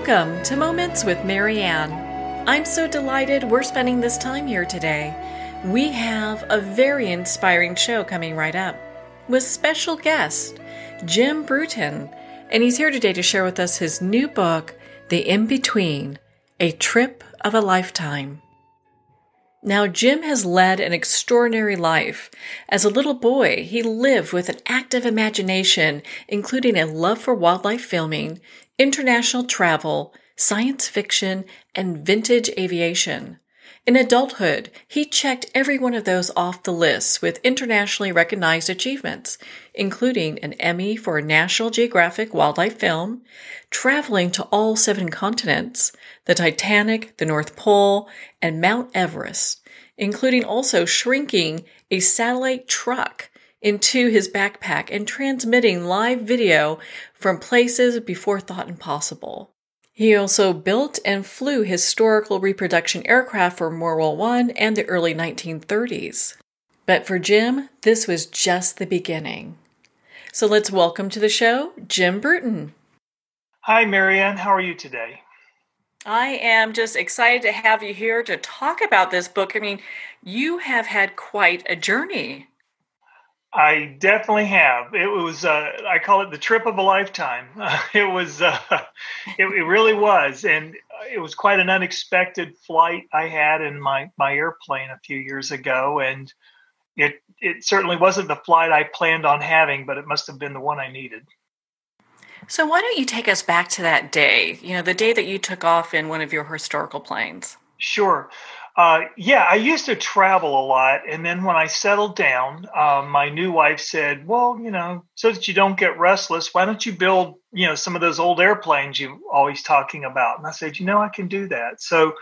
Welcome to Moments with Marianne. I'm so delighted we're spending this time here today. We have a very inspiring show coming right up with special guest Jim Bruton, and he's here today to share with us his new book, The In-Between, A Trip of a Lifetime. Now, Jim has led an extraordinary life. As a little boy, he lived with an active imagination, including a love for wildlife filming, international travel, science fiction, and vintage aviation. In adulthood, he checked every one of those off the list with internationally recognized achievements, including an Emmy for a National Geographic wildlife film, traveling to all 7 continents, the Titanic, the North Pole, and Mount Everest, including also shrinking a satellite truck into his backpack and transmitting live video from places before thought impossible. He also built and flew historical reproduction aircraft for World War I and the early 1930s. But for Jim, this was just the beginning. So let's welcome to the show, Jim Bruton. Hi, Marianne. How are you today? I am just excited to have you here to talk about this book. I mean, you have had quite a journey. I definitely have. It was, I call it the trip of a lifetime. It really was. And it was quite an unexpected flight I had in my airplane a few years ago. And it certainly wasn't the flight I planned on having, but it must have been the one I needed. So why don't you take us back to that day, the day that you took off in one of your historical planes? Sure. I used to travel a lot. And then when I settled down, my new wife said, well, so that you don't get restless, why don't you build, some of those old airplanes you're always talking about? And I said, I can do that. So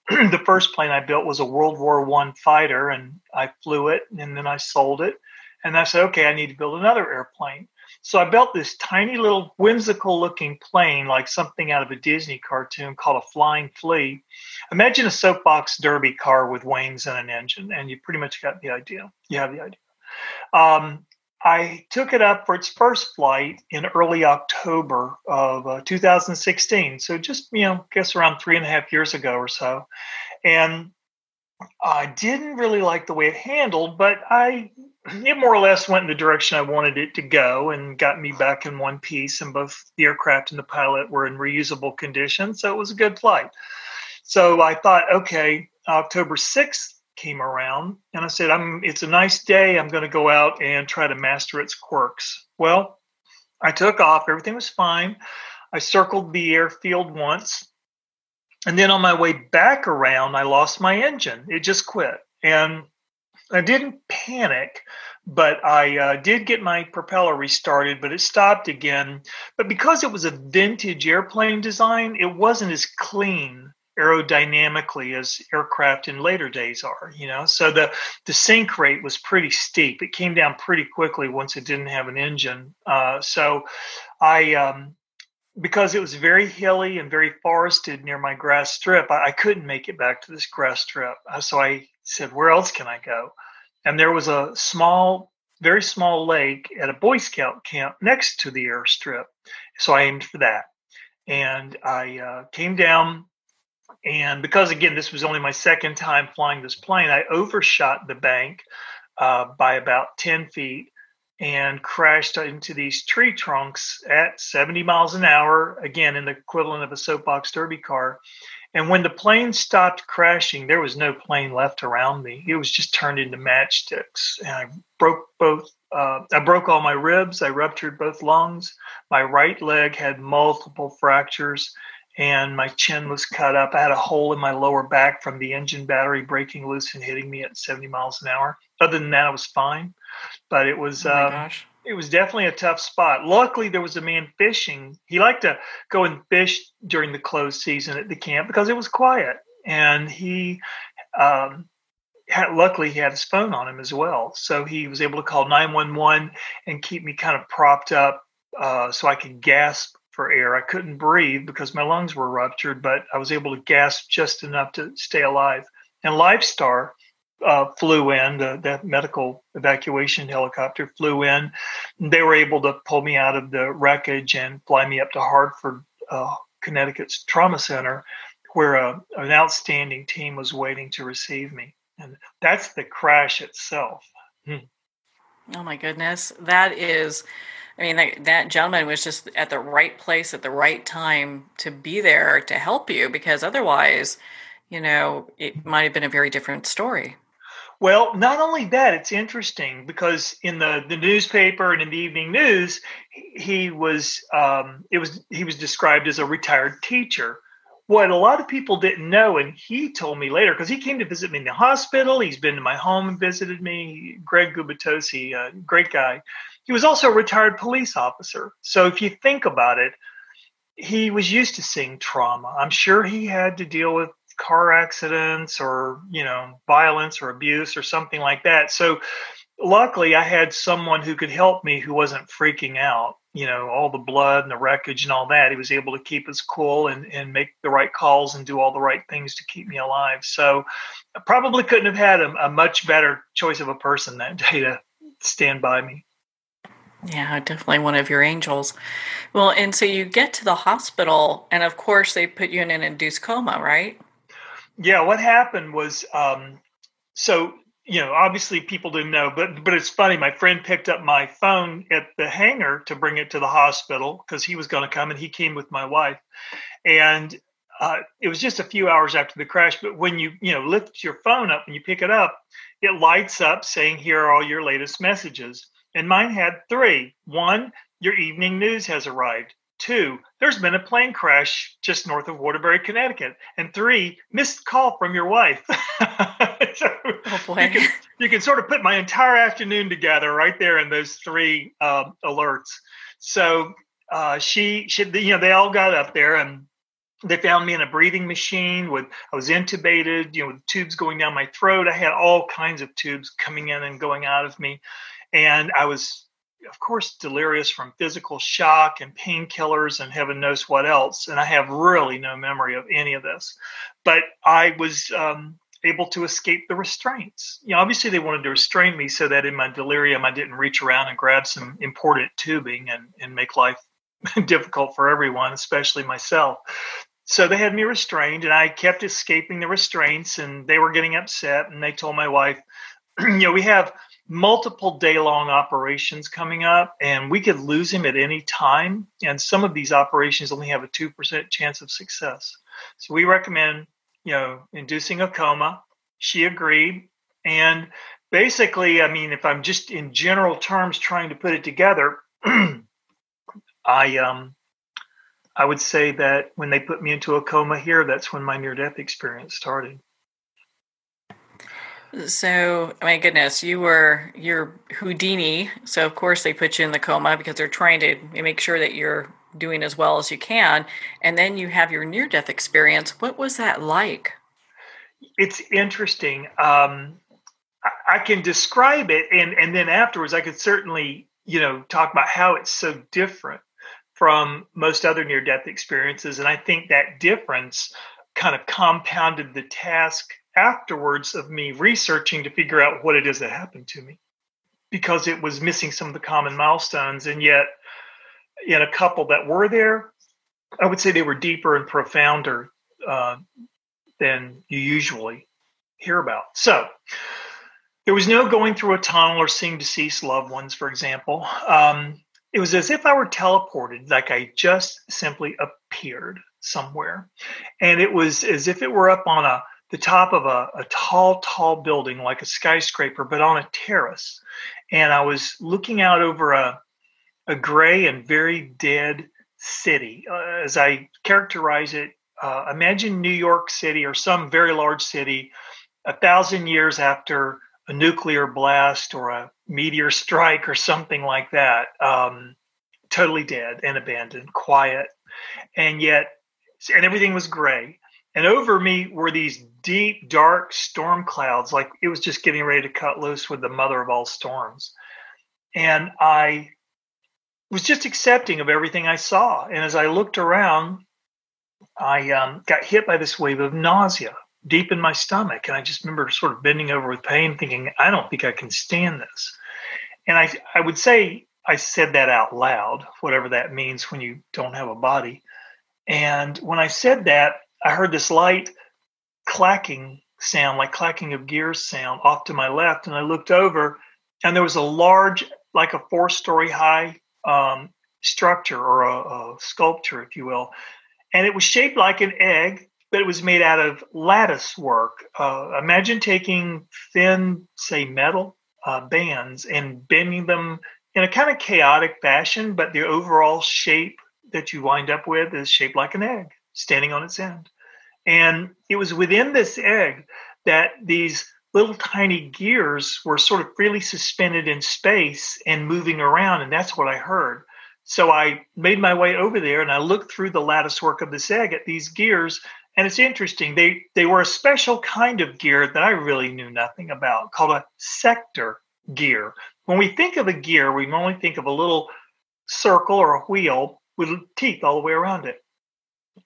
the first plane I built was a World War I fighter, and I flew it, and then I sold it. And I said, okay, I need to build another airplane. So I built this tiny little whimsical looking plane, like something out of a Disney cartoon, called a flying flea. Imagine a soapbox derby car with wings and an engine, and you pretty much got the idea. You have the idea. I took it up for its first flight in early October of 2016. So just, guess around 3.5 years ago or so. And I didn't really like the way it handled, but it more or less went in the direction I wanted it to go and got me back in one piece. And both the aircraft and the pilot were in reusable condition. So it was a good flight. So I thought, okay, October 6th came around and I said, it's a nice day. I'm going to go out and try to master its quirks. Well, I took off. Everything was fine. I circled the airfield once. And then on my way back around, I lost my engine. It just quit. And I didn't panic, but I did get my propeller restarted, but it stopped again. But because it was a vintage airplane design, it wasn't as clean aerodynamically as aircraft in later days are, So the sink rate was pretty steep. It came down pretty quickly once it didn't have an engine. So I because it was very hilly and very forested near my grass strip, I couldn't make it back to this grass strip. So I said, where else can I go? And there was a very small lake at a Boy Scout camp next to the airstrip. So I aimed for that. And I came down. And because, again, this was only my second time flying this plane, I overshot the bank by about 10 feet. And crashed into these tree trunks at 70 miles an hour, again, in the equivalent of a soapbox derby car. And when the plane stopped crashing, there was no plane left around me. It was just turned into matchsticks. And I broke all my ribs. I ruptured both lungs. My right leg had multiple fractures, and my chin was cut up. I had a hole in my lower back from the engine battery breaking loose and hitting me at 70 miles an hour. Other than that, I was fine. But it was it was definitely a tough spot. Luckily, there was a man fishing. He liked to go and fish during the closed season at the camp because it was quiet. And he luckily he had his phone on him as well. So he was able to call 911 and keep me kind of propped up so I could gasp for air. I couldn't breathe because my lungs were ruptured, but I was able to gasp just enough to stay alive. And Lifestar flew in, the medical evacuation helicopter flew in. They were able to pull me out of the wreckage and fly me up to Hartford Connecticut's trauma center, where an outstanding team was waiting to receive me. And that's the crash itself. Oh my goodness. That is, I mean, that gentleman was just at the right place at the right time to be there to help you, because otherwise, it might have been a very different story. Well, not only that, it's interesting because in the newspaper and in the evening news, he was he was described as a retired teacher. What a lot of people didn't know, and he told me later, because he came to visit me in the hospital. He's been to my home and visited me. Greg Gubitosi, great guy. He was also a retired police officer. So if you think about it, he was used to seeing trauma. I'm sure he had to deal with car accidents or, violence or abuse or something like that. So luckily I had someone who could help me who wasn't freaking out, all the blood and the wreckage and all that. He was able to keep us cool and make the right calls and do all the right things to keep me alive. So I probably couldn't have had a much better choice of a person that day to stand by me. Yeah, definitely one of your angels. Well, and so you get to the hospital, and of course they put you in an induced coma, right? Yeah, what happened was, so obviously people didn't know, but it's funny. My friend picked up my phone at the hangar to bring it to the hospital because he was going to come, and he came with my wife. And it was just a few hours after the crash. But when you lift your phone up and you pick it up, it lights up saying, "Here are all your latest messages." And mine had three. One, your evening news has arrived. Two, there's been a plane crash just north of Waterbury, Connecticut. And three, missed call from your wife. So Oh boy. you can sort of put my entire afternoon together right there in those three alerts. So they all got up there, and they found me in a breathing machine I was intubated, with tubes going down my throat. I had all kinds of tubes coming in and going out of me. And I was, of course, delirious from physical shock and painkillers and heaven knows what else. And I have really no memory of any of this. But I was able to escape the restraints. Obviously, they wanted to restrain me so that in my delirium, I didn't reach around and grab some important tubing and make life difficult for everyone, especially myself. So they had me restrained, and I kept escaping the restraints, and they were getting upset. And they told my wife, we have multiple day-long operations coming up, and we could lose him at any time. And some of these operations only have a 2% chance of success. So we recommend, inducing a coma. She agreed. And basically, I mean, if I'm just in general terms trying to put it together, I would say that when they put me into a coma here, that's when my near-death experience started. So, my goodness, you're Houdini. So, of course, they put you in the coma because they're trying to make sure that you're doing as well as you can. And then you have your near-death experience. What was that like? It's interesting. I can describe it, and then afterwards, I could certainly, talk about how it's so different from most other near-death experiences. And I think that difference kind of compounded the task afterwards of me researching to figure out what it is that happened to me, because it was missing some of the common milestones. And yet in a couple that were there, I would say they were deeper and profounder than you usually hear about. So there was no going through a tunnel or seeing deceased loved ones, for example. It was as if I were teleported, like I just simply appeared somewhere. And it was as if it were up on the top of a tall building, like a skyscraper, but on a terrace. And I was looking out over a gray and very dead city. As I characterize it, imagine New York City or some very large city 1,000 years after a nuclear blast or a meteor strike or something like that. Totally dead and abandoned, quiet. And everything was gray. And over me were these deep, dark storm clouds, like it was just getting ready to cut loose with the mother of all storms. And I was just accepting of everything I saw. And as I looked around, I got hit by this wave of nausea deep in my stomach. And I just remember sort of bending over with pain, thinking, I don't think I can stand this. And I would say I said that out loud, whatever that means when you don't have a body. And when I said that, I heard this light clacking sound, like clacking of gears sound off to my left. And I looked over and there was a large, like a 4-story high structure or a sculpture, if you will. And it was shaped like an egg, but it was made out of lattice work. Imagine taking thin, say, metal bands and bending them in a kind of chaotic fashion, but the overall shape that you wind up with is shaped like an egg standing on its end. And it was within this egg that these little tiny gears were sort of freely suspended in space and moving around. And that's what I heard. So I made my way over there and I looked through the lattice work of this egg at these gears. And it's interesting. They were a special kind of gear that I really knew nothing about, called a sector gear. When we think of a gear, we normally think of a little circle or a wheel with teeth all the way around it.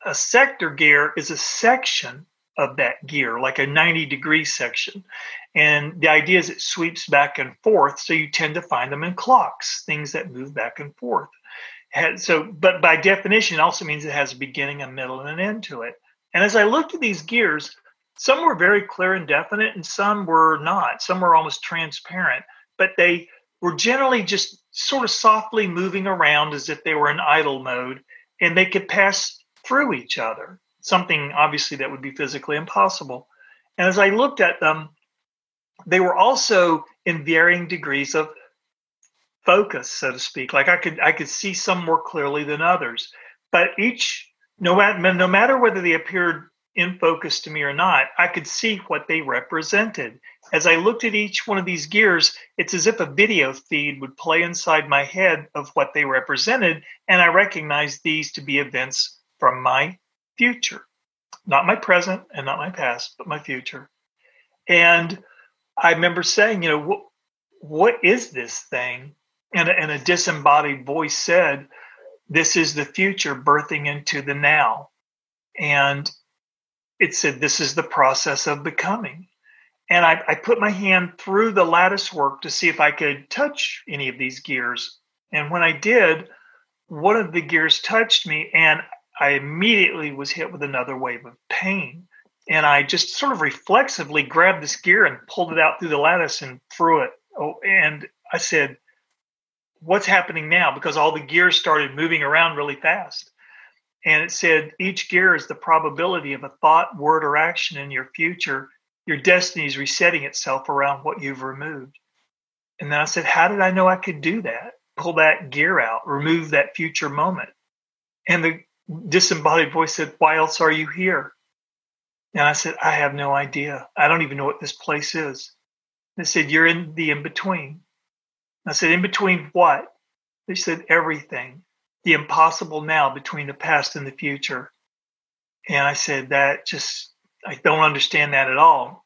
A sector gear is a section of that gear, like a 90-degree section. And the idea is it sweeps back and forth. So you tend to find them in clocks, things that move back and forth. But by definition, it also means it has a beginning, a middle, and an end to it. And as I looked at these gears, some were very clear and definite, and some were not. Some were almost transparent, but they were generally just sort of softly moving around as if they were in idle mode, and they could pass through each other, something obviously that would be physically impossible. And as I looked at them, they were also in varying degrees of focus, so to speak. Like I could see some more clearly than others, but each, no matter whether they appeared in focus to me or not, I could see what they represented. As I looked at each one of these gears, it's as if a video feed would play inside my head of what they represented, and I recognized these to be events from my future, not my present and not my past, but my future. And I remember saying, what is this thing? And a disembodied voice said, this is the future birthing into the now. And it said, this is the process of becoming. And I put my hand through the lattice work to see if I could touch any of these gears. And when I did, one of the gears touched me, and I immediately was hit with another wave of pain. And I just sort of reflexively grabbed this gear and pulled it out through the lattice and threw it. Oh, and I said, what's happening now? Because all the gears started moving around really fast. And it said, each gear is the probability of a thought, word, or action in your future. Your destiny is resetting itself around what you've removed. And then I said, how did I know I could do that? Pull that gear out, remove that future moment. And the disembodied voice said, why else are you here? And I said, I have no idea. I don't even know what this place is. They said, you're in the in-between. I said, in between what? They said, everything. The impossible now between the past and the future. And I said, I don't understand that at all.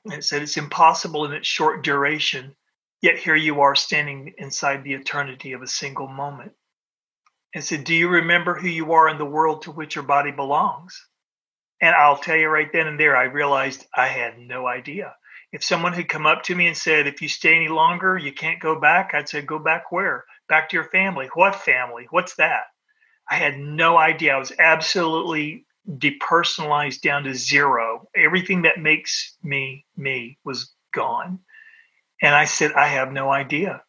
And it said, it's impossible in its short duration, yet here you are standing inside the eternity of a single moment. And said, do you remember who you are in the world to which your body belongs? And I'll tell you right then and there, I realized I had no idea. If someone had come up to me and said, if you stay any longer, you can't go back, I'd say, go back where? Back to your family. What family? What's that? I had no idea. I was absolutely depersonalized down to zero. Everything that makes me me was gone. And I said, I have no idea.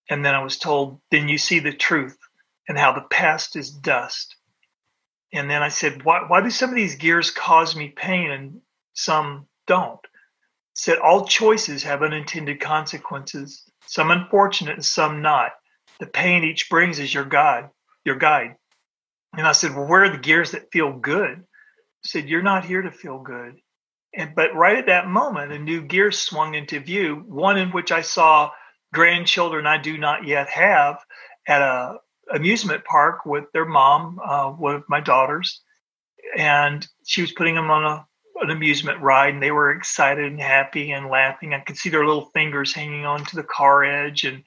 And then I was told, then you see the truth and how the past is dust. And then I said, why do some of these gears cause me pain and some don't? Said all choices have unintended consequences, some unfortunate and some not. The pain each brings is your guide. And I said, well, where are the gears that feel good? I said, you're not here to feel good. But right at that moment, a new gear swung into view, one in which I saw grandchildren I do not yet have at a amusement park with their mom, one of my daughters. And she was putting them on an amusement ride, and they were excited and happy and laughing. I could see their little fingers hanging onto the car edge, and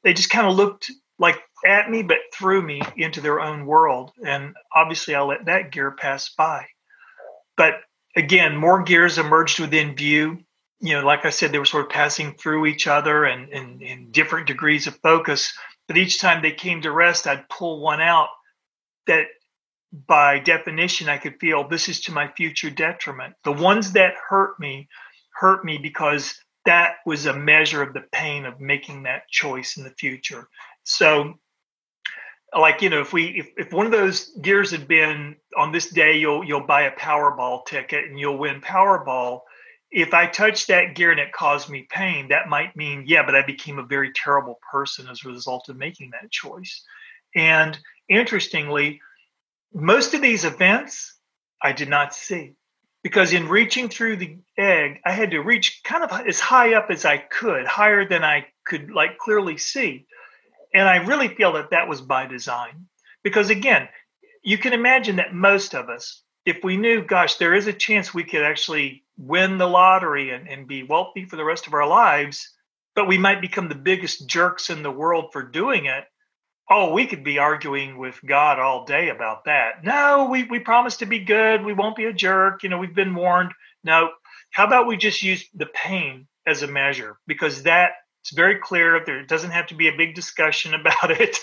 they just kind of looked like at me, but threw me into their own world. And obviously I let that gear pass by. But again, more gears emerged within view. Like I said, they were sort of passing through each other and in different degrees of focus. But each time they came to rest, I'd pull one out that by definition, I could feel this is to my future detriment. The ones that hurt me because that was a measure of the pain of making that choice in the future. So, like, if one of those gears had been on this day, you'll buy a Powerball ticket and you'll win Powerball. If I touched that gear and it caused me pain, that might mean, yeah, but I became a very terrible person as a result of making that choice. And interestingly, most of these events I did not see, because in reaching through the egg, I had to reach kind of as high up as I could, higher than I could like clearly see. And I really feel that that was by design, because again, you can imagine that most of us, if we knew, gosh, there is a chance we could actually win the lottery and be wealthy for the rest of our lives, but we might become the biggest jerks in the world for doing it. Oh, we could be arguing with God all day about that. No, we promise to be good. We won't be a jerk. We've been warned. No, how about we just use the pain as a measure? Because that it's very clear. There doesn't have to be a big discussion about it.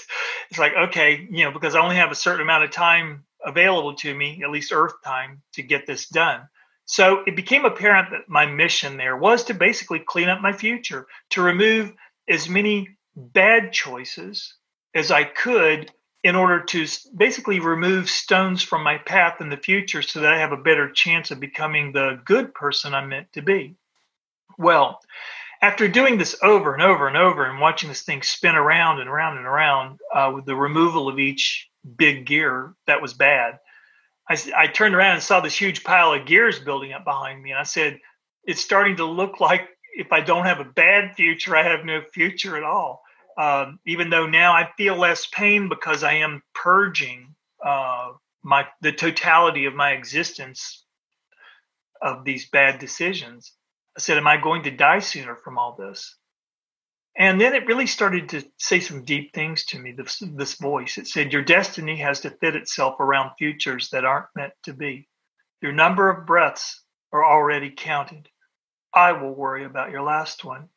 It's like, okay, because I only have a certain amount of time available to me, at least earth time, to get this done. So it became apparent that my mission there was to basically clean up my future, to remove as many bad choices as I could in order to basically remove stones from my path in the future so that I have a better chance of becoming the good person I'm meant to be. Well, after doing this over and over and over and watching this thing spin around and around and around with the removal of each big gear that was bad, I turned around and saw this huge pile of gears building up behind me. And I said, it's starting to look like if I don't have a bad future, I have no future at all. Even though now I feel less pain because I am purging the totality of my existence of these bad decisions. I said, am I going to die sooner from all this? And then it really started to say some deep things to me, this voice. It said, your destiny has to fit itself around futures that aren't meant to be. Your number of breaths are already counted. I will worry about your last one.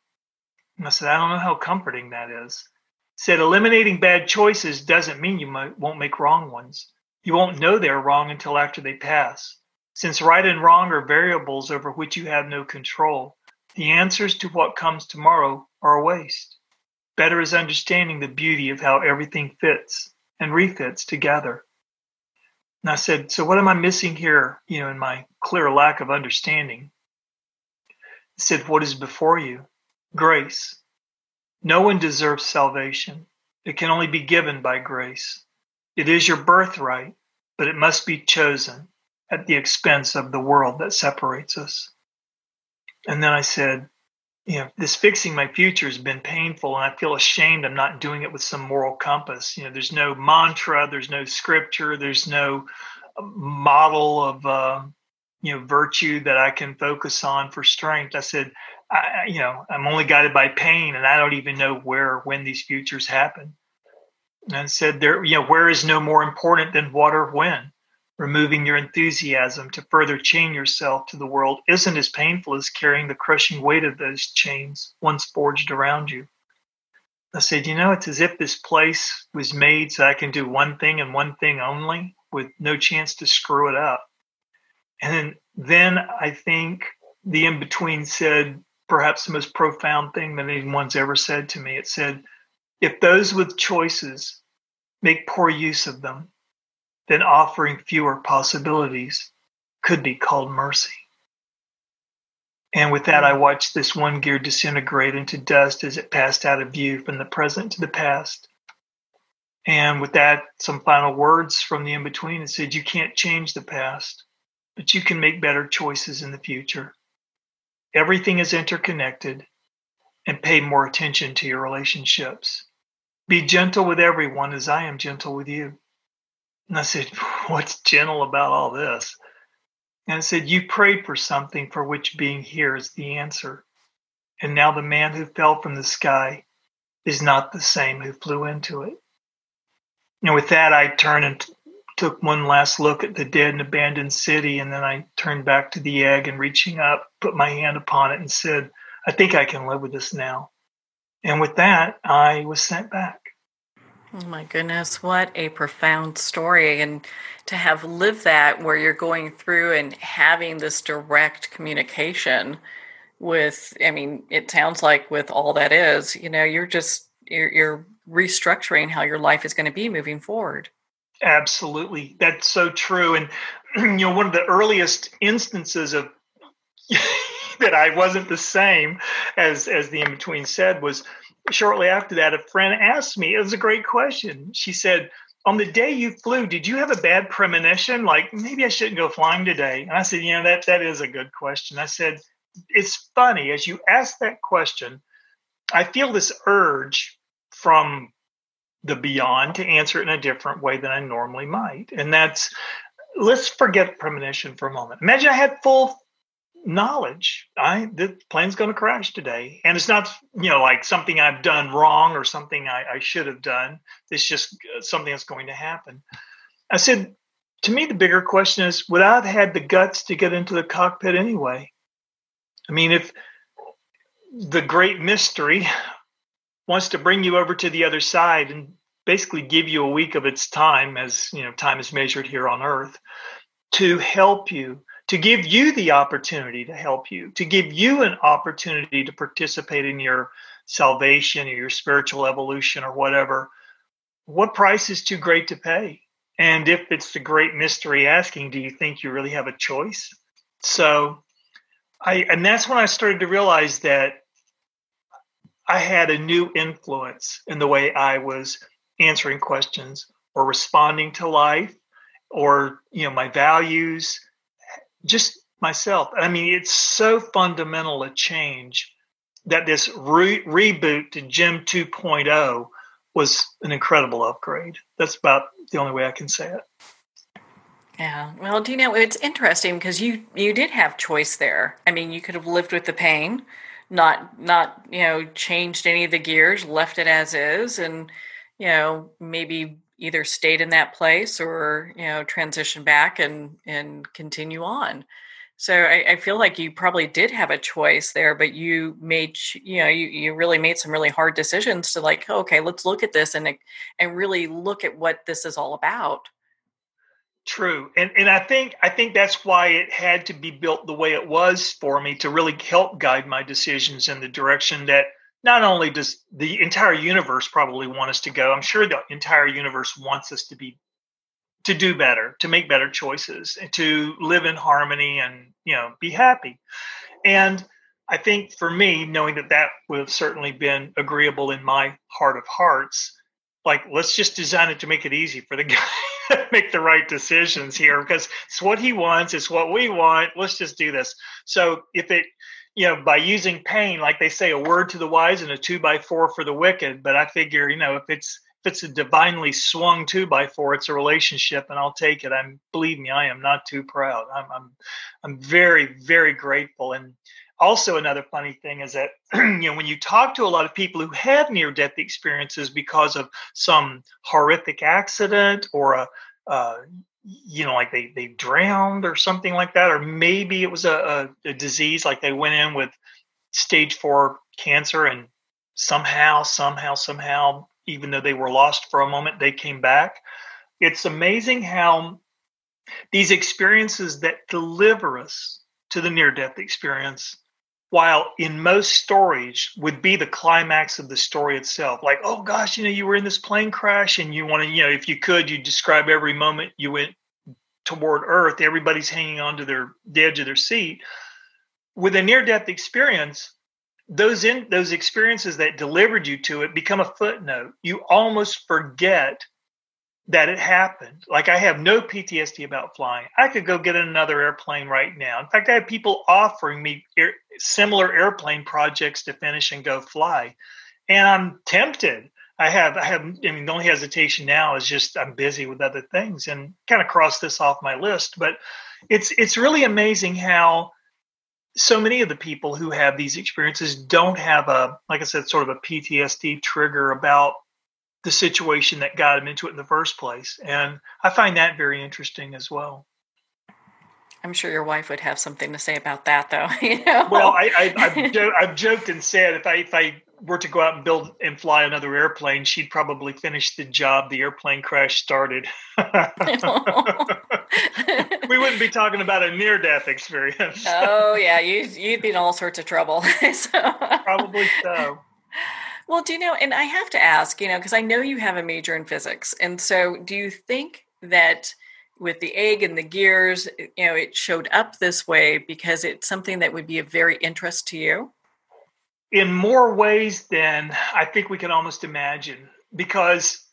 And I said, I don't know how comforting that is. It said, eliminating bad choices doesn't mean you won't make wrong ones. You won't know they're wrong until after they pass. Since right and wrong are variables over which you have no control, the answers to what comes tomorrow are a waste. Better is understanding the beauty of how everything fits and refits together. And I said, so what am I missing here, in my clear lack of understanding? It said, what is before you? Grace. No one deserves salvation. It can only be given by grace. It is your birthright, but it must be chosen at the expense of the world that separates us. And then I said, this fixing my future has been painful, and I feel ashamed I'm not doing it with some moral compass. There's no mantra, there's no scripture, there's no model of virtue that I can focus on for strength. I said, I'm only guided by pain, and I don't even know when these futures happen. And I said, where is no more important than what or when? Removing your enthusiasm to further chain yourself to the world isn't as painful as carrying the crushing weight of those chains once forged around you. I said, it's as if this place was made so I can do one thing and one thing only with no chance to screw it up. And then I think the in-between said perhaps the most profound thing that anyone's ever said to me. It said, if those with choices make poor use of them, then offering fewer possibilities could be called mercy. And with that, I watched this one gear disintegrate into dust as it passed out of view from the present to the past. And with that, some final words from the in-between. It said, you can't change the past, but you can make better choices in the future. Everything is interconnected, and pay more attention to your relationships. Be gentle with everyone as I am gentle with you. And I said, what's gentle about all this? And it said, you prayed for something for which being here is the answer. And now the man who fell from the sky is not the same who flew into it. And with that, I turned and took one last look at the dead and abandoned city. And then I turned back to the egg and reaching up, put my hand upon it and said, I think I can live with this now. And with that, I was sent back. Oh my goodness, what a profound story. And to have lived that where you're going through and having this direct communication with, I mean, it sounds like with all that is, you're restructuring how your life is going to be moving forward. Absolutely. That's so true. And, one of the earliest instances of that I wasn't the same as the in between said was shortly after that, a friend asked me, it was a great question. She said, on the day you flew, did you have a bad premonition? Like maybe I shouldn't go flying today. And I said, that is a good question. I said, it's funny as you ask that question, I feel this urge from the beyond to answer it in a different way than I normally might. And that's, let's forget premonition for a moment. Imagine I had full knowledge. The plane's going to crash today. And it's not, like something I've done wrong or something I should have done. It's just something that's going to happen. I said, to me, the bigger question is, would I have had the guts to get into the cockpit anyway? I mean, if the great mystery wants to bring you over to the other side and basically give you a week of its time, as time is measured here on earth, to help you, to give you the opportunity to help you, to give you an opportunity to participate in your salvation or your spiritual evolution or whatever, what price is too great to pay? And if it's the great mystery asking, do you think you really have a choice? So and that's when I started to realize that I had a new influence in the way I was answering questions or responding to life or, my values, just myself. I mean, it's so fundamental a change that this reboot to Jim 2.0 was an incredible upgrade. That's about the only way I can say it. Yeah. Well, it's interesting because you did have choice there. I mean, you could have lived with the pain, not changed any of the gears, left it as is, and maybe either stayed in that place or transition back and continue on. So I feel like you probably did have a choice there, but you made you really made some really hard decisions to like, okay, let's look at this and really look at what this is all about. True. And I think that's why it had to be built the way it was for me to really help guide my decisions in the direction that not only does the entire universe probably want us to go, I'm sure the entire universe wants us to do better, to make better choices, and to live in harmony and, be happy. And I think for me, knowing that would have certainly been agreeable in my heart of hearts, like, let's just design it to make it easy for the guy to make the right decisions here because it's what he wants, it's what we want. Let's just do this. So if it, by using pain, like they say, a word to the wise and a 2x4 for the wicked. But I figure, if it's a divinely swung 2x4, it's a relationship, and I'll take it. Believe me, I am not too proud. I'm very, very grateful. And also another funny thing is that when you talk to a lot of people who have near-death experiences because of some horrific accident or like they drowned or something like that, or maybe it was a disease, like they went in with stage 4 cancer and somehow, even though they were lost for a moment, they came back. It's amazing how these experiences that deliver us to the near-death experience, while in most stories would be the climax of the story itself. Like, oh gosh, you were in this plane crash and you want to, if you could, you describe every moment you went toward Earth. Everybody's hanging on to the edge of their seat. With a near-death experience, those experiences that delivered you to it become a footnote. You almost forget that it happened. Like, I have no PTSD about flying. I could go get another airplane right now. In fact, I have people offering me similar airplane projects to finish and go fly. And I'm tempted. The only hesitation now is just I'm busy with other things and kind of cross this off my list. But it's really amazing how so many of the people who have these experiences don't have like I said, sort of a PTSD trigger about the situation that got them into it in the first place. And I find that very interesting as well. I'm sure your wife would have something to say about that, though. Well, I've joked and said if I were to go out and build and fly another airplane, she'd probably finish the job the airplane crash started. We wouldn't be talking about a near-death experience. Oh yeah, you'd be in all sorts of trouble. Probably so. Well, and I have to ask, because I know you have a major in physics, and so do you think that with the egg and the gears, it showed up this way because it's something that would be of very interest to you? In more ways than I think we can almost imagine, because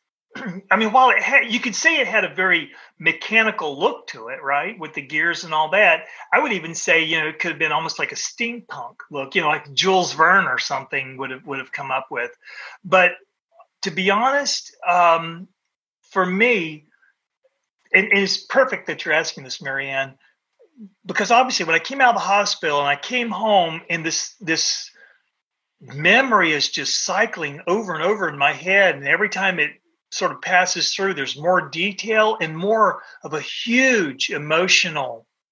I mean, while you could say it had a very mechanical look to it, right, with the gears and all that. I would even say, it could have been almost like a steampunk look, like Jules Verne or something would have come up with. But to be honest, for me, and it's perfect that you're asking this, Marianne, because obviously when I came out of the hospital and I came home, and this memory is just cycling over and over in my head, and every time it sort of passes through, there's more detail and more of a huge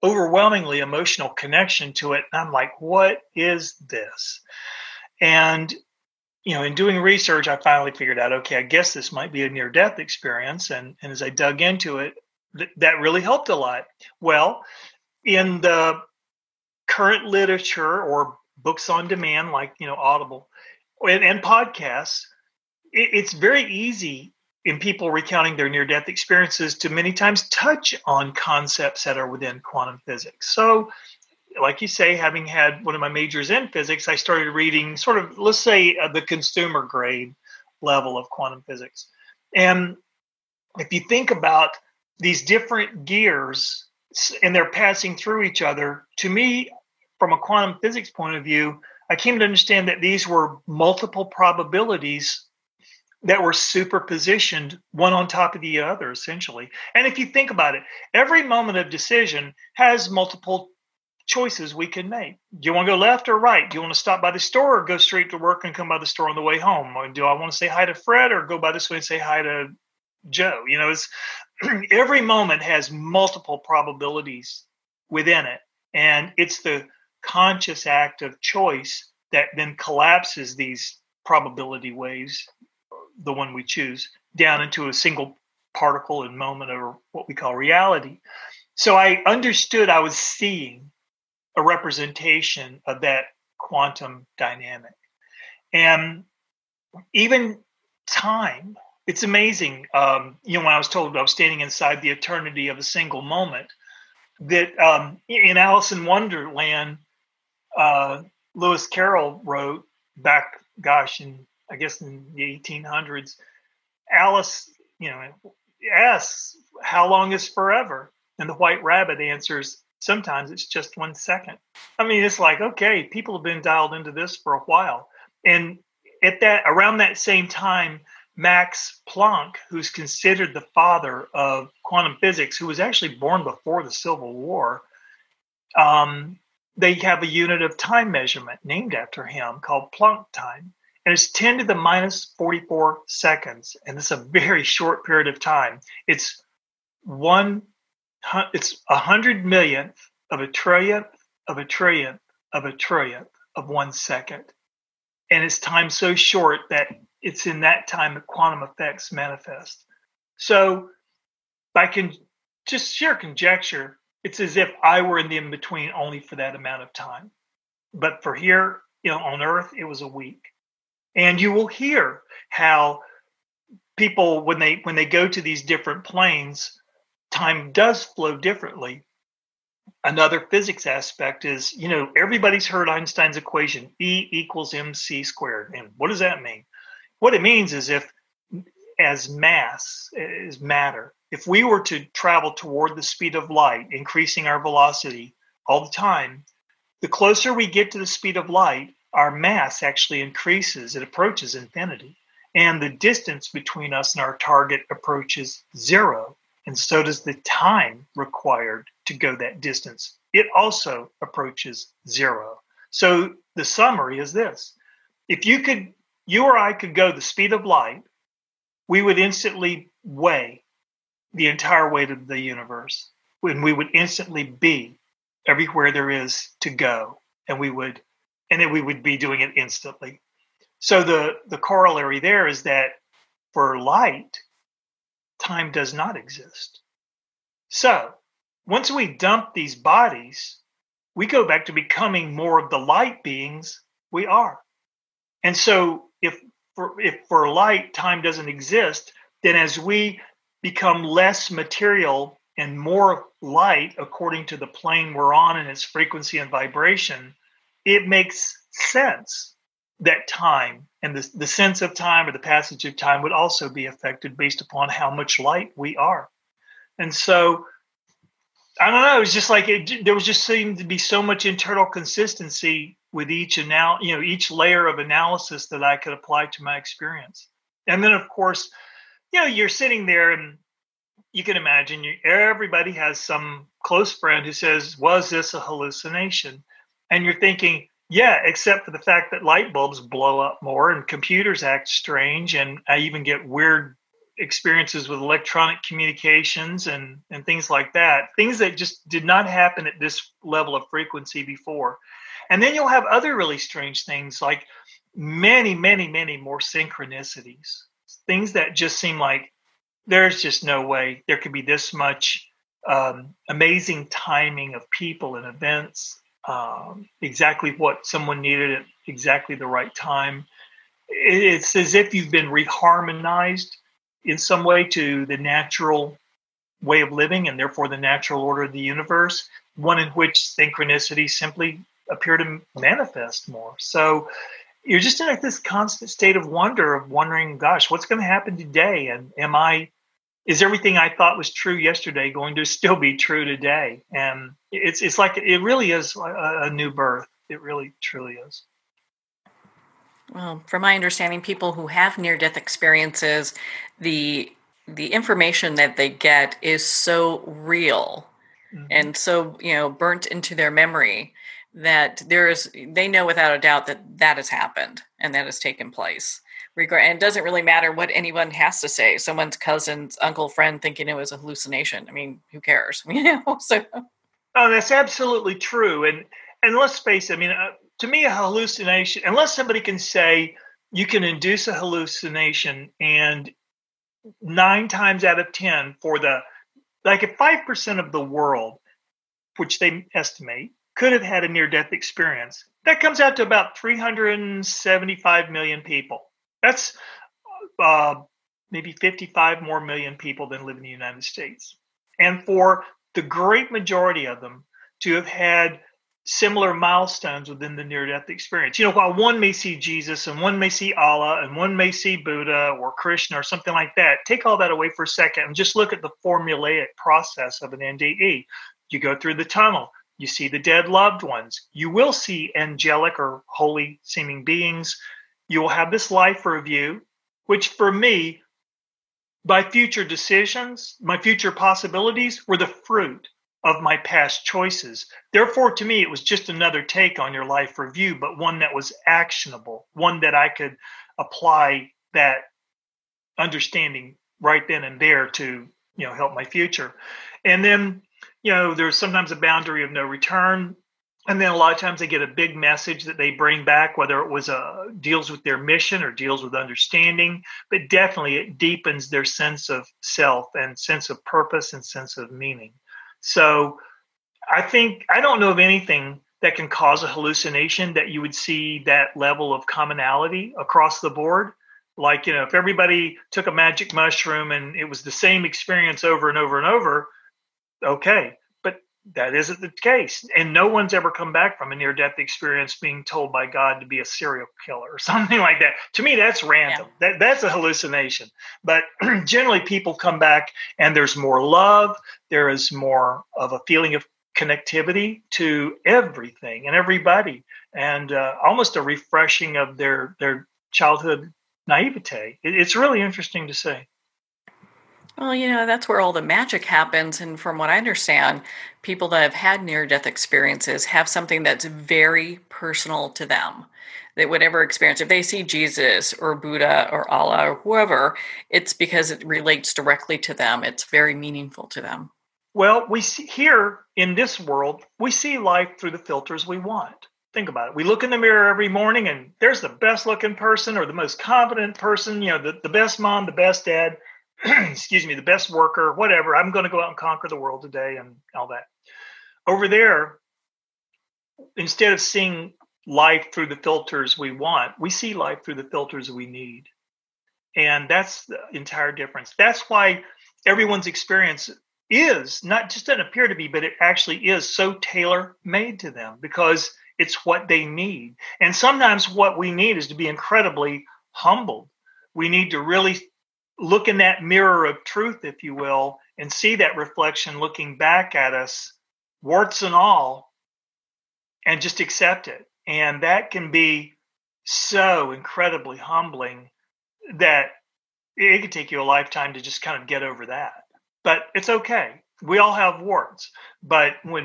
overwhelmingly emotional connection to it. And I'm like, what is this? And, in doing research, I finally figured out, okay, I guess this might be a near-death experience. And as I dug into it, that really helped a lot. Well, in the current literature or books on demand, like, Audible and podcasts, it's very easy in people recounting their near-death experiences to many times touch on concepts that are within quantum physics. So, like you say, having had one of my majors in physics, I started reading sort of, let's say, the consumer grade level of quantum physics. And if you think about these different gears and they're passing through each other, to me, from a quantum physics point of view, I came to understand that these were multiple probabilities that were superpositioned one on top of the other, essentially. And if you think about it, every moment of decision has multiple choices we can make. Do you want to go left or right? Do you want to stop by the store or go straight to work and come by the store on the way home? Or do I want to say hi to Fred or go by this way and say hi to Joe? It's every moment has multiple probabilities within it. And it's the conscious act of choice that then collapses these probability waves, the one we choose, down into a single particle and moment, or what we call reality. So I understood I was seeing a representation of that quantum dynamic. And even time, it's amazing. When I was told I was standing inside the eternity of a single moment, that in Alice in Wonderland, Lewis Carroll wrote back, in the 1800s, Alice, asks, how long is forever? And the White Rabbit answers, sometimes it's just 1 second. I mean, it's like, okay, people have been dialed into this for a while. And around that same time, Max Planck, who's considered the father of quantum physics, who was actually born before the Civil War, they have a unit of time measurement named after him called Planck time. And it's 10 to the minus 44 seconds. And it's a very short period of time. It's 100 millionth of a trillionth of a trillionth of a trillionth of 1 second. And it's time so short that it's in that time that quantum effects manifest. So I can just sheer conjecture, it's as if I were in the in-between only for that amount of time. But for here, on Earth, it was a week. And you will hear how people, when they go to these different planes, time does flow differently. Another physics aspect is, everybody's heard Einstein's equation, E equals mc squared. And what does that mean? What it means is as mass is matter, if we were to travel toward the speed of light, increasing our velocity all the time, the closer we get to the speed of light, our mass actually increases. It approaches infinity. And the distance between us and our target approaches zero. And so does the time required to go that distance. It also approaches zero. So the summary is this. If you or I could go the speed of light, we would instantly weigh the entire weight of the universe. And we would instantly be everywhere there is to go. And we would be doing it instantly. So the corollary there is that for light, time does not exist. So once we dump these bodies, we go back to becoming more of the light beings we are. And so if for light time doesn't exist, then as we become less material and more light according to the plane we're on and its frequency and vibration, it makes sense that time and the sense of time or the passage of time would also be affected based upon how much light we are. And so I don't know. It's just like there was just seemed to be so much internal consistency with each each layer of analysis that I could apply to my experience. And then, of course, you're sitting there and you can imagine everybody has some close friend who says, "Was this a hallucination?" And you're thinking, "Yeah, except for the fact that light bulbs blow up more and computers act strange, and I even get weird experiences with electronic communications and things like that, things that just did not happen at this level of frequency before." And then you'll have other really strange things like many, many, many more synchronicities, things that just seem like there's just no way there could be this much amazing timing of people and events, exactly what someone needed at exactly the right time. It's as if you've been reharmonized in some way to the natural way of living and therefore the natural order of the universe, one in which synchronicities simply appear to manifest more. So you're just in this constant state of wondering, gosh, what's going to happen today? And is everything I thought was true yesterday going to still be true today? And it's like, it really is a new birth. It really, truly is. Well, from my understanding, people who have near-death experiences, the information that they get is so real and so burnt into their memory that they know without a doubt that has happened and that has taken place. And it doesn't really matter what anyone has to say. Someone's cousin's uncle, friend thinking it was a hallucination. I mean, who cares? So. Oh, that's absolutely true. And let's face it. I mean, to me, a hallucination, unless somebody can say you can induce a hallucination, and 9 times out of 10 if 5% of the world, which they estimate, could have had a near-death experience, that comes out to about 375 million people. That's maybe 55 more million people than live in the United States. And for the great majority of them to have had similar milestones within the near-death experience. While one may see Jesus and one may see Allah and one may see Buddha or Krishna or something like that, take all that away for a second and just look at the formulaic process of an NDE. You go through the tunnel. You see the dead loved ones. You will see angelic or holy seeming beings. You will have this life review, which for me, my future decisions, my future possibilities were the fruit of my past choices. Therefore, to me, it was just another take on your life review, but one that was actionable, one that I could apply that understanding right then and there to, help my future. And then, there's sometimes a boundary of no return. And then a lot of times they get a big message that they bring back, whether it was deals with their mission or deals with understanding, but definitely it deepens their sense of self and sense of purpose and sense of meaning. So I don't know of anything that can cause a hallucination that you would see that level of commonality across the board. Like, if everybody took a magic mushroom and it was the same experience over and over and over, okay. But that isn't the case. And no one's ever come back from a near-death experience being told by God to be a serial killer or something like that. To me, that's random. Yeah. That's a hallucination. But generally, people come back and there's more love. There is more of a feeling of connectivity to everything and everybody, and almost a refreshing of their childhood naivete. It's really interesting to see. Well, that's where all the magic happens. And from what I understand, people that have had near-death experiences have something that's very personal to them. That whatever experience, if they see Jesus or Buddha or Allah or whoever, it's because it relates directly to them. It's very meaningful to them. Well, we see here in this world, we see life through the filters we want. Think about it. We look in the mirror every morning and there's the best looking person or the most confident person, the best mom, the best dad, excuse me, the best worker, whatever. I'm going to go out and conquer the world today and all that. Over there, instead of seeing life through the filters we want, we see life through the filters we need. And that's the entire difference. That's why everyone's experience is not just doesn't appear to be, but it actually is so tailor made to them because it's what they need. And sometimes what we need is to be incredibly humbled. We need to really look in that mirror of truth, if you will, and see that reflection looking back at us, warts and all, and just accept it. And that can be so incredibly humbling that it could take you a lifetime to just kind of get over that. But it's okay. We all have warts. But when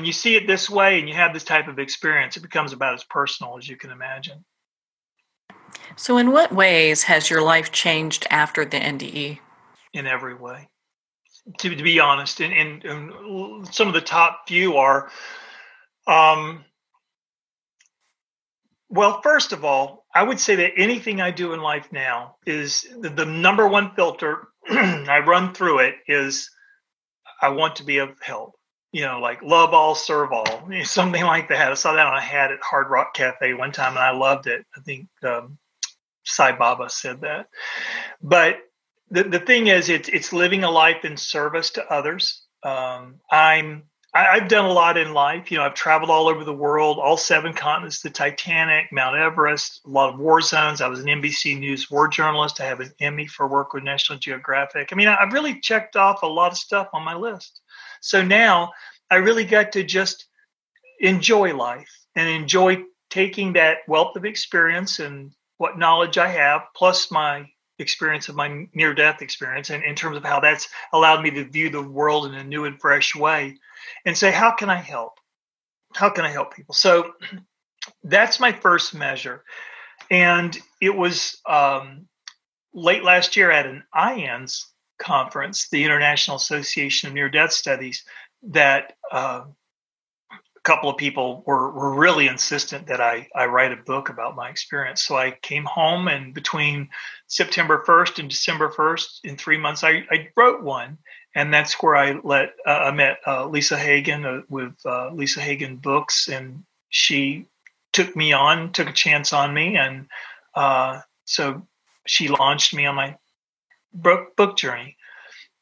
you see it this way and you have this type of experience, it becomes about as personal as you can imagine. So in what ways has your life changed after the NDE? In every way, to be honest. And some of the top few are, well, first of all, I would say that anything I do in life now is the number one filter I run through it is I want to be of help, like love all, serve all, something like that. I saw that on a hat at Hard Rock Cafe one time and I loved it. I think Sai Baba said that. But the thing is, it's living a life in service to others. I've done a lot in life. I've traveled all over the world, all 7 continents, the Titanic, Mount Everest, a lot of war zones. I was an NBC News war journalist. I have an Emmy for work with National Geographic. I mean, I've really checked off a lot of stuff on my list. So now I really got to just enjoy life and enjoy taking that wealth of experience and what knowledge I have, plus my experience of my near-death experience, and in terms of how that's allowed me to view the world in a new and fresh way, and say, how can I help? How can I help people? So that's my first measure. And it was late last year at an IANS conference, the International Association of Near-Death Studies, that a couple of people were really insistent that I write a book about my experience. So I came home, and between September 1st and December 1st, in 3 months, I wrote one. And that's where I met Lisa Hagen with Lisa Hagen Books, and she took a chance on me, and so she launched me on my book journey.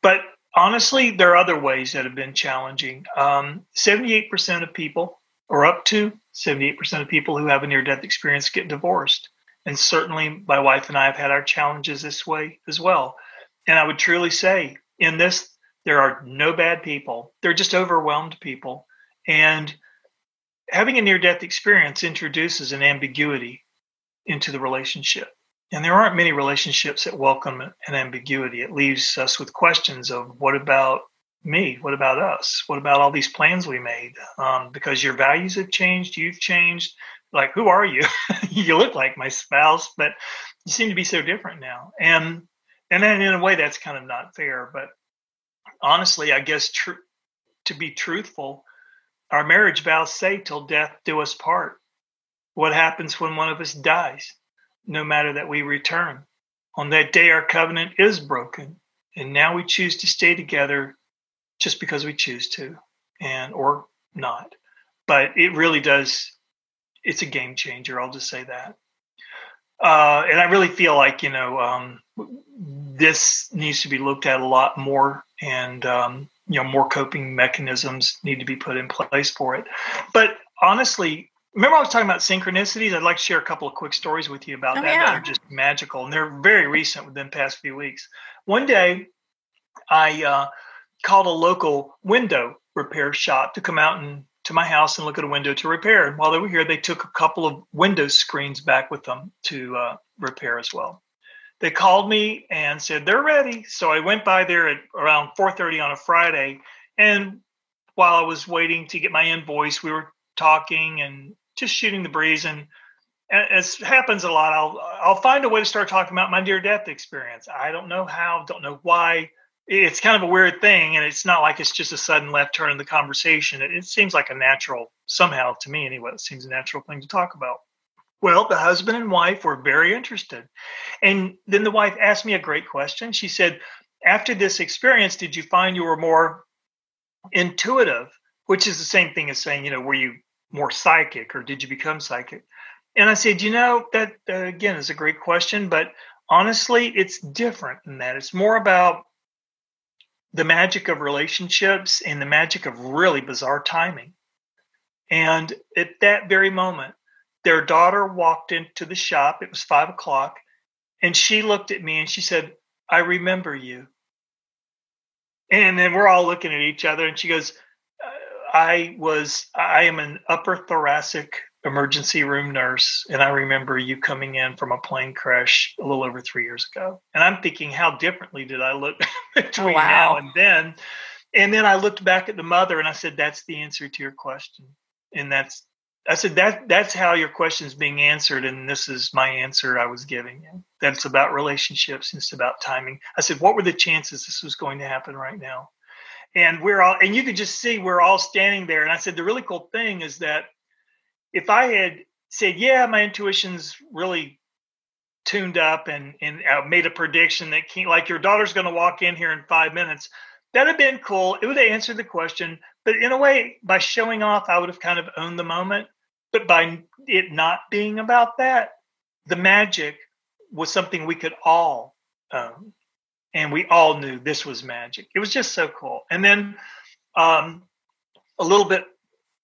But honestly, there are other ways that have been challenging. 78% of people, or up to 78% of people who have a near-death experience get divorced. And certainly my wife and I have had our challenges this way as well. And I would truly say in this, there are no bad people. They're just overwhelmed people. And having a near-death experience introduces an ambiguity into the relationship. And there aren't many relationships that welcome an ambiguity. It leaves us with questions of, what about me? What about us? What about all these plans we made? Because your values have changed, you've changed. Like, who are you? You look like my spouse, but you seem to be so different now. And then in a way, that's kind of not fair. But honestly, I guess to be truthful, our marriage vows say, till death do us part. What happens when one of us dies? No matter that we return. On that day, our covenant is broken. And now we choose to stay together just because we choose to, or not. But it really does. It's a game changer. I'll just say that. And I really feel like, this needs to be looked at a lot more, and more coping mechanisms need to be put in place for it. But honestly, remember I was talking about synchronicities? I'd like to share a couple of quick stories with you about that are just magical, and they're very recent within the past few weeks. One day, I called a local window repair shop to come out to my house and look at a window to repair. And while they were here, they took a couple of window screens back with them to repair as well. They called me and said they're ready. So I went by there at around 4:30 on a Friday. And while I was waiting to get my invoice, we were talking and just shooting the breeze. And as happens a lot, I'll find a way to start talking about my near-death experience. I don't know how, don't know why, it's kind of a weird thing, and it's not like it's just a sudden left turn in the conversation. It seems like a natural, somehow to me anyway, it seems a natural thing to talk about. Well, the husband and wife were very interested. And then the wife asked me a great question. She said, after this experience, did you find you were more intuitive? Which is the same thing as saying, were you more psychic or did you become psychic? And I said, that again is a great question, but honestly, it's different than that. It's more about the magic of relationships and the magic of really bizarre timing. And at that very moment, their daughter walked into the shop. It was 5 o'clock. And she looked at me and she said, I remember you. And then we're all looking at each other. And she goes, I am an upper thoracic emergency room nurse. And I remember you coming in from a plane crash a little over 3 years ago. And I'm thinking, how differently did I look between now and then? And then I looked back at the mother and I said, that's the answer to your question. And I said, that's how your question is being answered. And this is my answer I was giving you. That's about relationships. And it's about timing. I said, what were the chances this was going to happen right now? And you could just see we're all standing there. And I said, the really cool thing is that if I had said, yeah, my intuition's really tuned up and made a prediction that like your daughter's going to walk in here in 5 minutes, that'd have been cool. It would have answered the question. But in a way, by showing off, I would have kind of owned the moment. But by it not being about that, the magic was something we could all own. And we all knew this was magic. It was just so cool. And then a little bit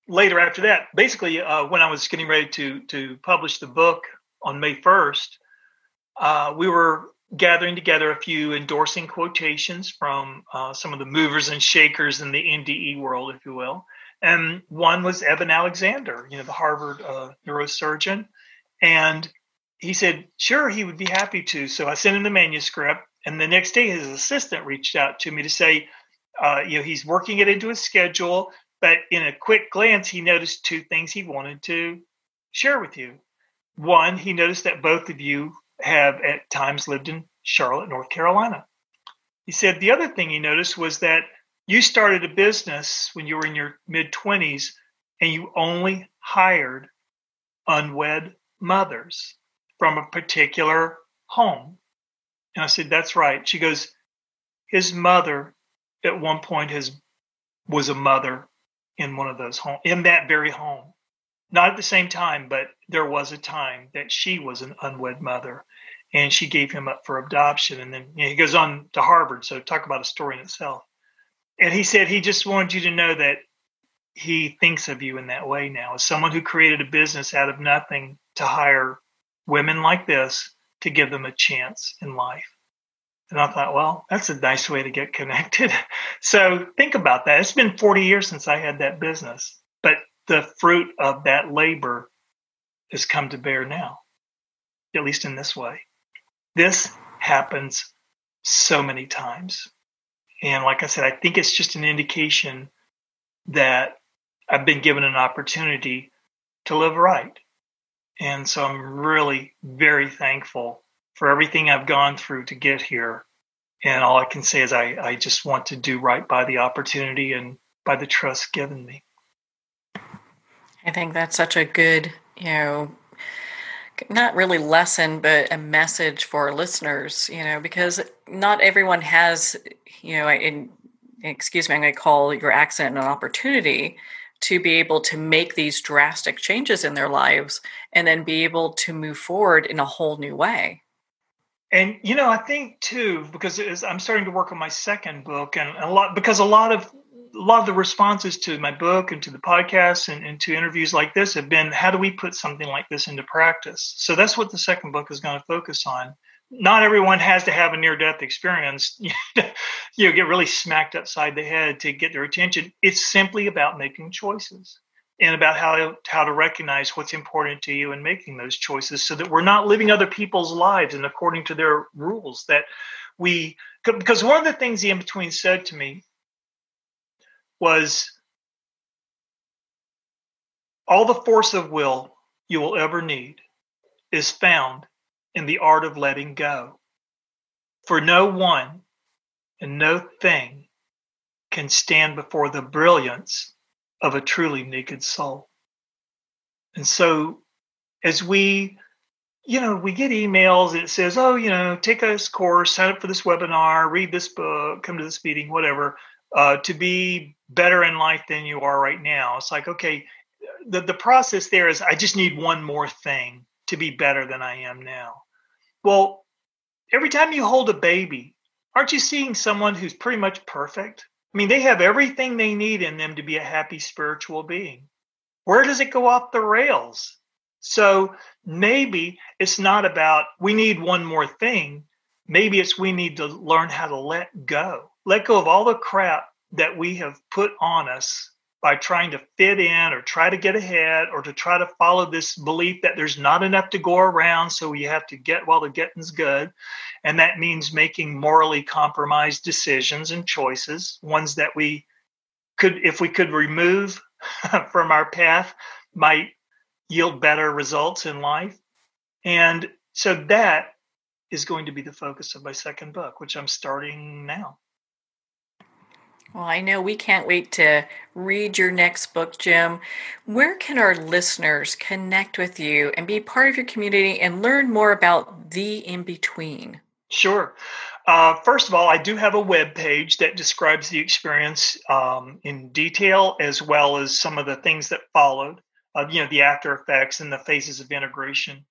later after that, basically when I was getting ready to publish the book on May 1st, we were gathering together a few endorsing quotations from some of the movers and shakers in the NDE world, if you will. And one was Evan Alexander, the Harvard neurosurgeon. And he said, sure, he would be happy to. So I sent him the manuscript. And the next day, his assistant reached out to me to say, he's working it into his schedule. But in a quick glance, he noticed two things he wanted to share with you. One, he noticed that both of you have at times lived in Charlotte, North Carolina. He said the other thing he noticed was that you started a business when you were in your mid-20s and you only hired unwed mothers from a particular home. And I said, that's right. She goes, his mother at one point was a mother in one of those homes, in that very home. Not at the same time, but there was a time that she was an unwed mother and she gave him up for adoption. And then he goes on to Harvard. So talk about a story in itself. And he said he just wanted you to know that he thinks of you in that way now, as someone who created a business out of nothing to hire women like this to give them a chance in life. And I thought, well, that's a nice way to get connected. So think about that. It's been 40 years since I had that business, but the fruit of that labor has come to bear now, at least in this way. This happens so many times. And like I said, I think it's just an indication that I've been given an opportunity to live right. And so I'm really very thankful for everything I've gone through to get here. And all I can say is I just want to do right by the opportunity and by the trust given me. I think that's such a good, not really lesson, but a message for listeners, because not everyone has, excuse me, I'm going to call your accident an opportunity to be able to make these drastic changes in their lives and then be able to move forward in a whole new way. And, I think too, because I'm starting to work on my second book and a lot of the responses to my book and to the podcast and to interviews like this have been, how do we put something like this into practice? So that's what the second book is going to focus on. Not everyone has to have a near-death experience, get really smacked upside the head to get their attention. It's simply about making choices and about how to recognize what's important to you and making those choices so that we're not living other people's lives and according to their rules because one of the things the In-Between said to me was, all the force of will you will ever need is found in the art of letting go. For no one, and no thing can stand before the brilliance of a truly naked soul. And so as we get emails that says, oh, take this course, sign up for this webinar, read this book, come to this meeting, whatever, to be better in life than you are right now. It's like, okay, the process there is I just need one more thing to be better than I am now. Well, every time you hold a baby, aren't you seeing someone who's pretty much perfect? I mean, they have everything they need in them to be a happy spiritual being. Where does it go off the rails? So maybe it's not about we need one more thing. Maybe it's we need to learn how to let go of all the crap that we have put on us by trying to fit in or try to get ahead or to try to follow this belief that there's not enough to go around. So we have to get while the getting's good. And that means making morally compromised decisions and choices, ones that we could, if we could remove from our path, might yield better results in life. And so that is going to be the focus of my second book, which I'm starting now. Well, I know we can't wait to read your next book, Jim. Where can our listeners connect with you and be part of your community and learn more about the in-between? Sure. First of all, I do have a web page that describes the experience in detail, as well as some of the things that followed, the after effects and the phases of integration.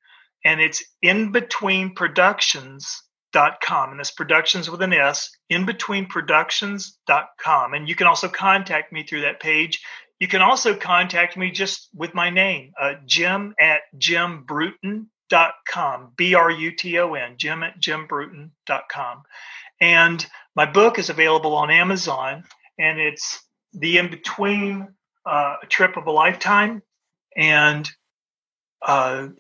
And it's inbetweenproductions.com. And that's productions with an S, inbetweenproductions.com. And you can also contact me through that page. You can also contact me just with my name, Jim at jimbruton.com, Bruton, Jim at jimbruton.com. And my book is available on Amazon, and it's The In-Between, A Trip of a Lifetime. And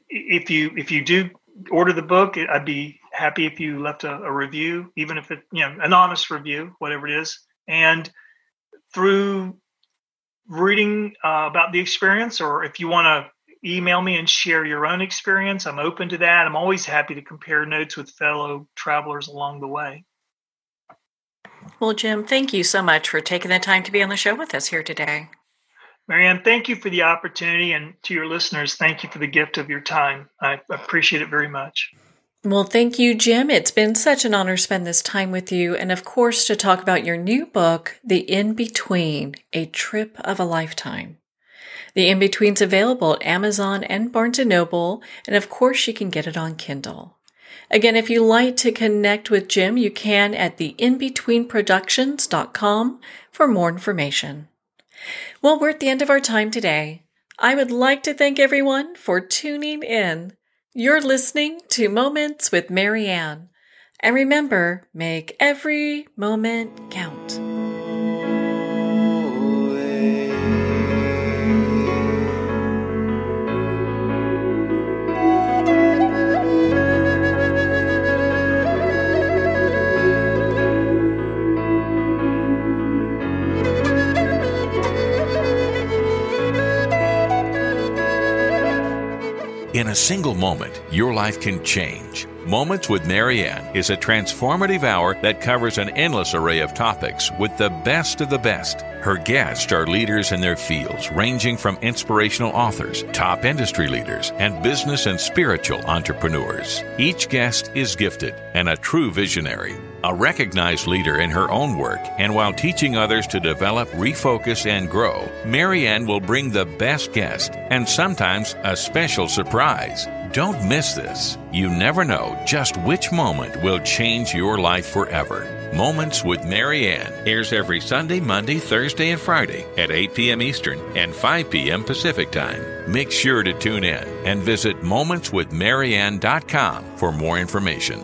if you do order the book, I'd be happy if you left a review, even if it, an honest review, whatever it is. And through reading about the experience, or if you want to email me and share your own experience, I'm open to that. I'm always happy to compare notes with fellow travelers along the way. Well, Jim, thank you so much for taking the time to be on the show with us here today. Marianne, thank you for the opportunity, and to your listeners, thank you for the gift of your time. I appreciate it very much. Well, thank you, Jim. It's been such an honor to spend this time with you, and of course, to talk about your new book, The In-Between, A Trip of a Lifetime. The In-Between's available at Amazon and Barnes & Noble, and of course, you can get it on Kindle. Again, if you'd like to connect with Jim, you can at theinbetweenproductions.com for more information. Well, we're at the end of our time today. I would like to thank everyone for tuning in. You're listening to Moments with Marianne. And remember, make every moment count. In a single moment, your life can change. Moments with Marianne is a transformative hour that covers an endless array of topics with the best of the best. Her guests are leaders in their fields, ranging from inspirational authors, top industry leaders, and business and spiritual entrepreneurs. Each guest is gifted and a true visionary, a recognized leader in her own work, and while teaching others to develop, refocus, and grow, Marianne will bring the best guest and sometimes a special surprise. Don't miss this. You never know just which moment will change your life forever. Moments with Marianne airs every Sunday, Monday, Thursday, and Friday at 8 p.m. Eastern and 5 p.m. Pacific Time. Make sure to tune in and visit momentswithmarianne.com for more information.